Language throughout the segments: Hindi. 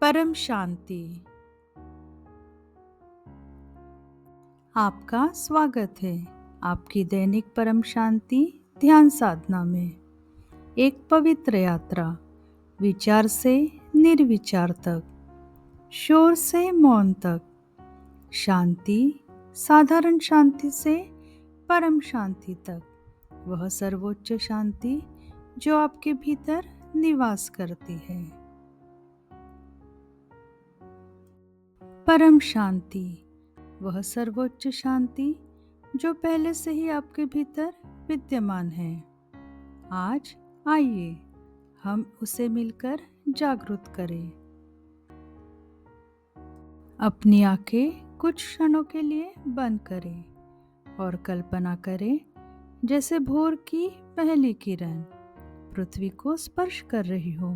परम शांति। आपका स्वागत है आपकी दैनिक परम शांति ध्यान साधना में। एक पवित्र यात्रा, विचार से निर्विचार तक, शोर से मौन तक, शांति, साधारण शांति से परम शांति तक, वह सर्वोच्च शांति जो आपके भीतर निवास करती है। परम शांति, वह सर्वोच्च शांति जो पहले से ही आपके भीतर विद्यमान है। आज आइए हम उसे मिलकर जागृत करें। अपनी आंखें कुछ क्षणों के लिए बंद करें और कल्पना करें जैसे भोर की पहली किरण पृथ्वी को स्पर्श कर रही हो,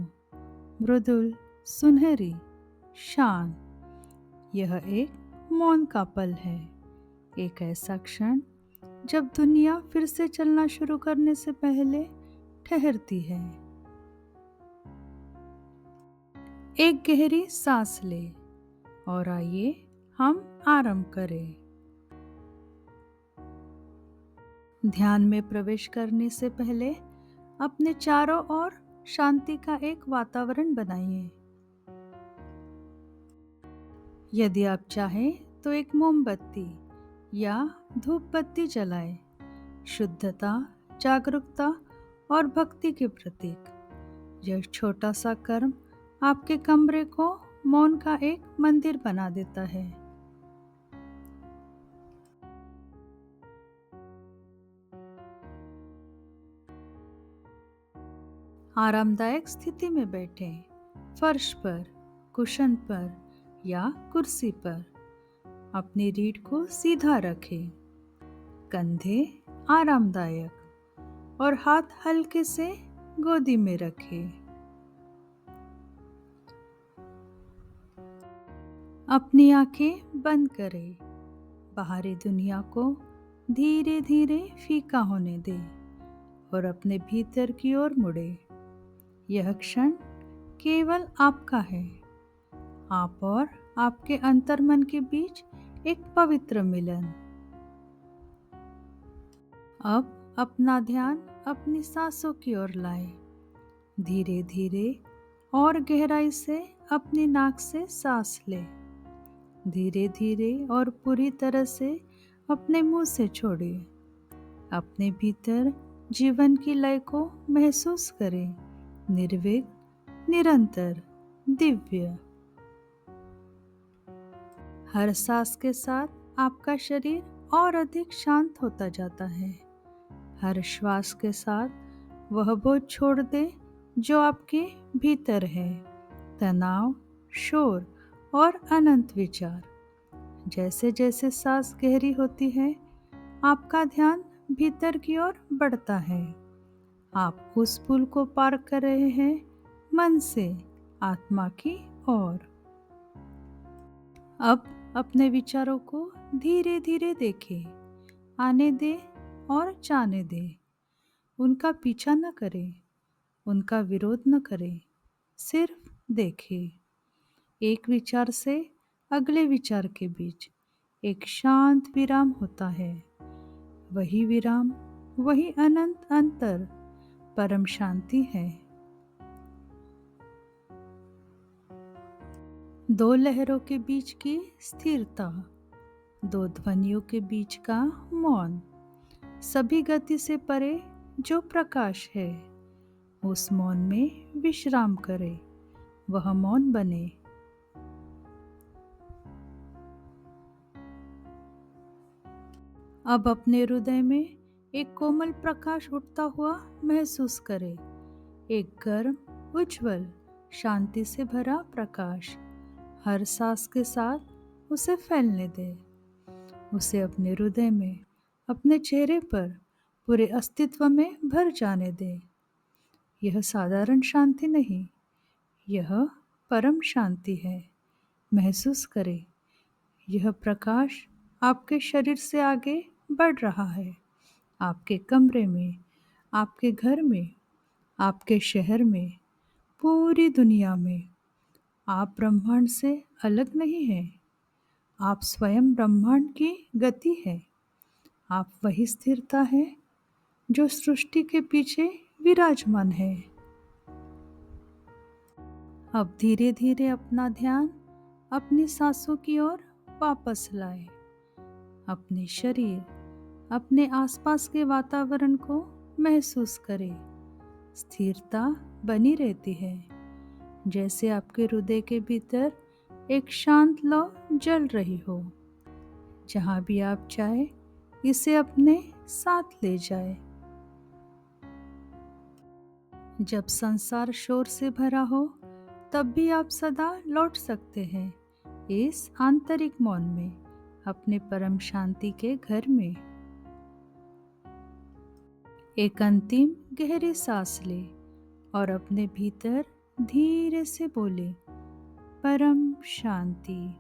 मृदुल, सुनहरी, शांत। यह एक मौन का पल है, एक ऐसा क्षण जब दुनिया फिर से चलना शुरू करने से पहले ठहरती है। एक गहरी सांस ले और आइए हम आरंभ करें। ध्यान में प्रवेश करने से पहले अपने चारों ओर शांति का एक वातावरण बनाइए। यदि आप चाहें तो एक मोमबत्ती या धूप बत्ती जलाएं। शुद्धता, जागरूकता और भक्ति के प्रतीक यह छोटा सा कर्म आपके कमरे को मौन का एक मंदिर बना देता है। आरामदायक स्थिति में बैठें, फर्श पर, कुशन पर या कुर्सी पर। अपनी रीढ़ को सीधा रखें, कंधे आरामदायक और हाथ हल्के से गोदी में रखें। अपनी आंखें बंद करें, बाहरी दुनिया को धीरे धीरे फीका होने दें और अपने भीतर की ओर मुड़े। यह क्षण केवल आपका है, आप और आपके अंतर्मन के बीच एक पवित्र मिलन। अब अपना ध्यान अपनी सांसों की ओर लाएं। धीरे धीरे और गहराई से अपनी नाक से सांस लें। धीरे धीरे और पूरी तरह से अपने मुंह से छोड़िए। अपने भीतर जीवन की लय को महसूस करें, निर्विघ्न, निरंतर, दिव्य। हर सांस के साथ आपका शरीर और अधिक शांत होता जाता है। हर श्वास के साथ वह बोझ छोड़ दे जो आपके भीतर है, तनाव, शोर और अनंत विचार। जैसे जैसे सांस गहरी होती है, आपका ध्यान भीतर की ओर बढ़ता है। आप उस पुल को पार कर रहे हैं, मन से आत्मा की ओर। अब अपने विचारों को धीरे धीरे देखें, आने दे और जाने दे। उनका पीछा न करें, उनका विरोध न करें, सिर्फ देखें। एक विचार से अगले विचार के बीच एक शांत विराम होता है। वही विराम, वही अनंत अंतर, परम शांति है। दो लहरों के बीच की स्थिरता, दो ध्वनियों के बीच का मौन, सभी गति से परे जो प्रकाश है, उस मौन में विश्राम करे, वह मौन बने। अब अपने हृदय में एक कोमल प्रकाश उठता हुआ महसूस करें। एक गर्म, उज्जवल, शांति से भरा प्रकाश। हर सांस के साथ उसे फैलने दे। उसे अपने हृदय में, अपने चेहरे पर, पूरे अस्तित्व में भर जाने दे। यह साधारण शांति नहीं, यह परम शांति है। महसूस करें, यह प्रकाश आपके शरीर से आगे बढ़ रहा है, आपके कमरे में, आपके घर में, आपके शहर में, पूरी दुनिया में। आप ब्रह्मांड से अलग नहीं हैं। आप स्वयं ब्रह्मांड की गति है। आप वही स्थिरता है जो सृष्टि के पीछे विराजमान है। अब धीरे धीरे अपना ध्यान अपनी सांसों की ओर वापस लाए। अपने शरीर, अपने आसपास के वातावरण को महसूस करें। स्थिरता बनी रहती है, जैसे आपके हृदय के भीतर एक शांत लौ जल रही हो। जहाँ भी आप चाहे इसे अपने साथ ले जाए। जब संसार शोर से भरा हो तब भी आप सदा लौट सकते हैं इस आंतरिक मौन में, अपने परम शांति के घर में। एक अंतिम गहरी सांस ले और अपने भीतर धीरे से बोले, परम शांति।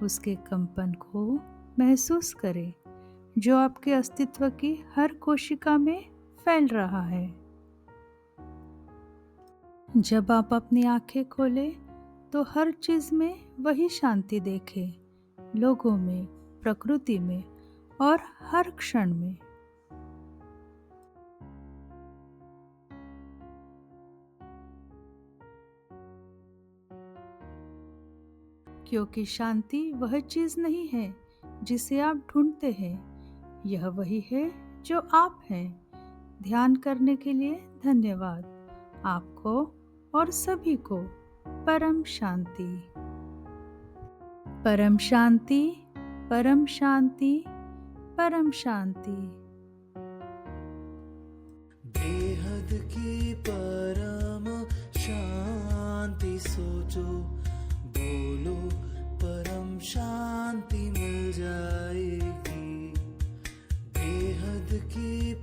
उसके कंपन को महसूस करें जो आपके अस्तित्व की हर कोशिका में फैल रहा है। जब आप अपनी आंखें खोलें तो हर चीज में वही शांति देखें, लोगों में, प्रकृति में और हर क्षण में। क्योंकि शांति वह चीज नहीं है जिसे आप ढूंढते हैं, यह वही है जो आप हैं। ध्यान करने के लिए धन्यवाद। आपको और सभी को परम शांति। परम शांति, परम शांति, परम शांति। बेहद की परम शांति सोचो, बोलो परम शांति मिल जाएगी। बेहद की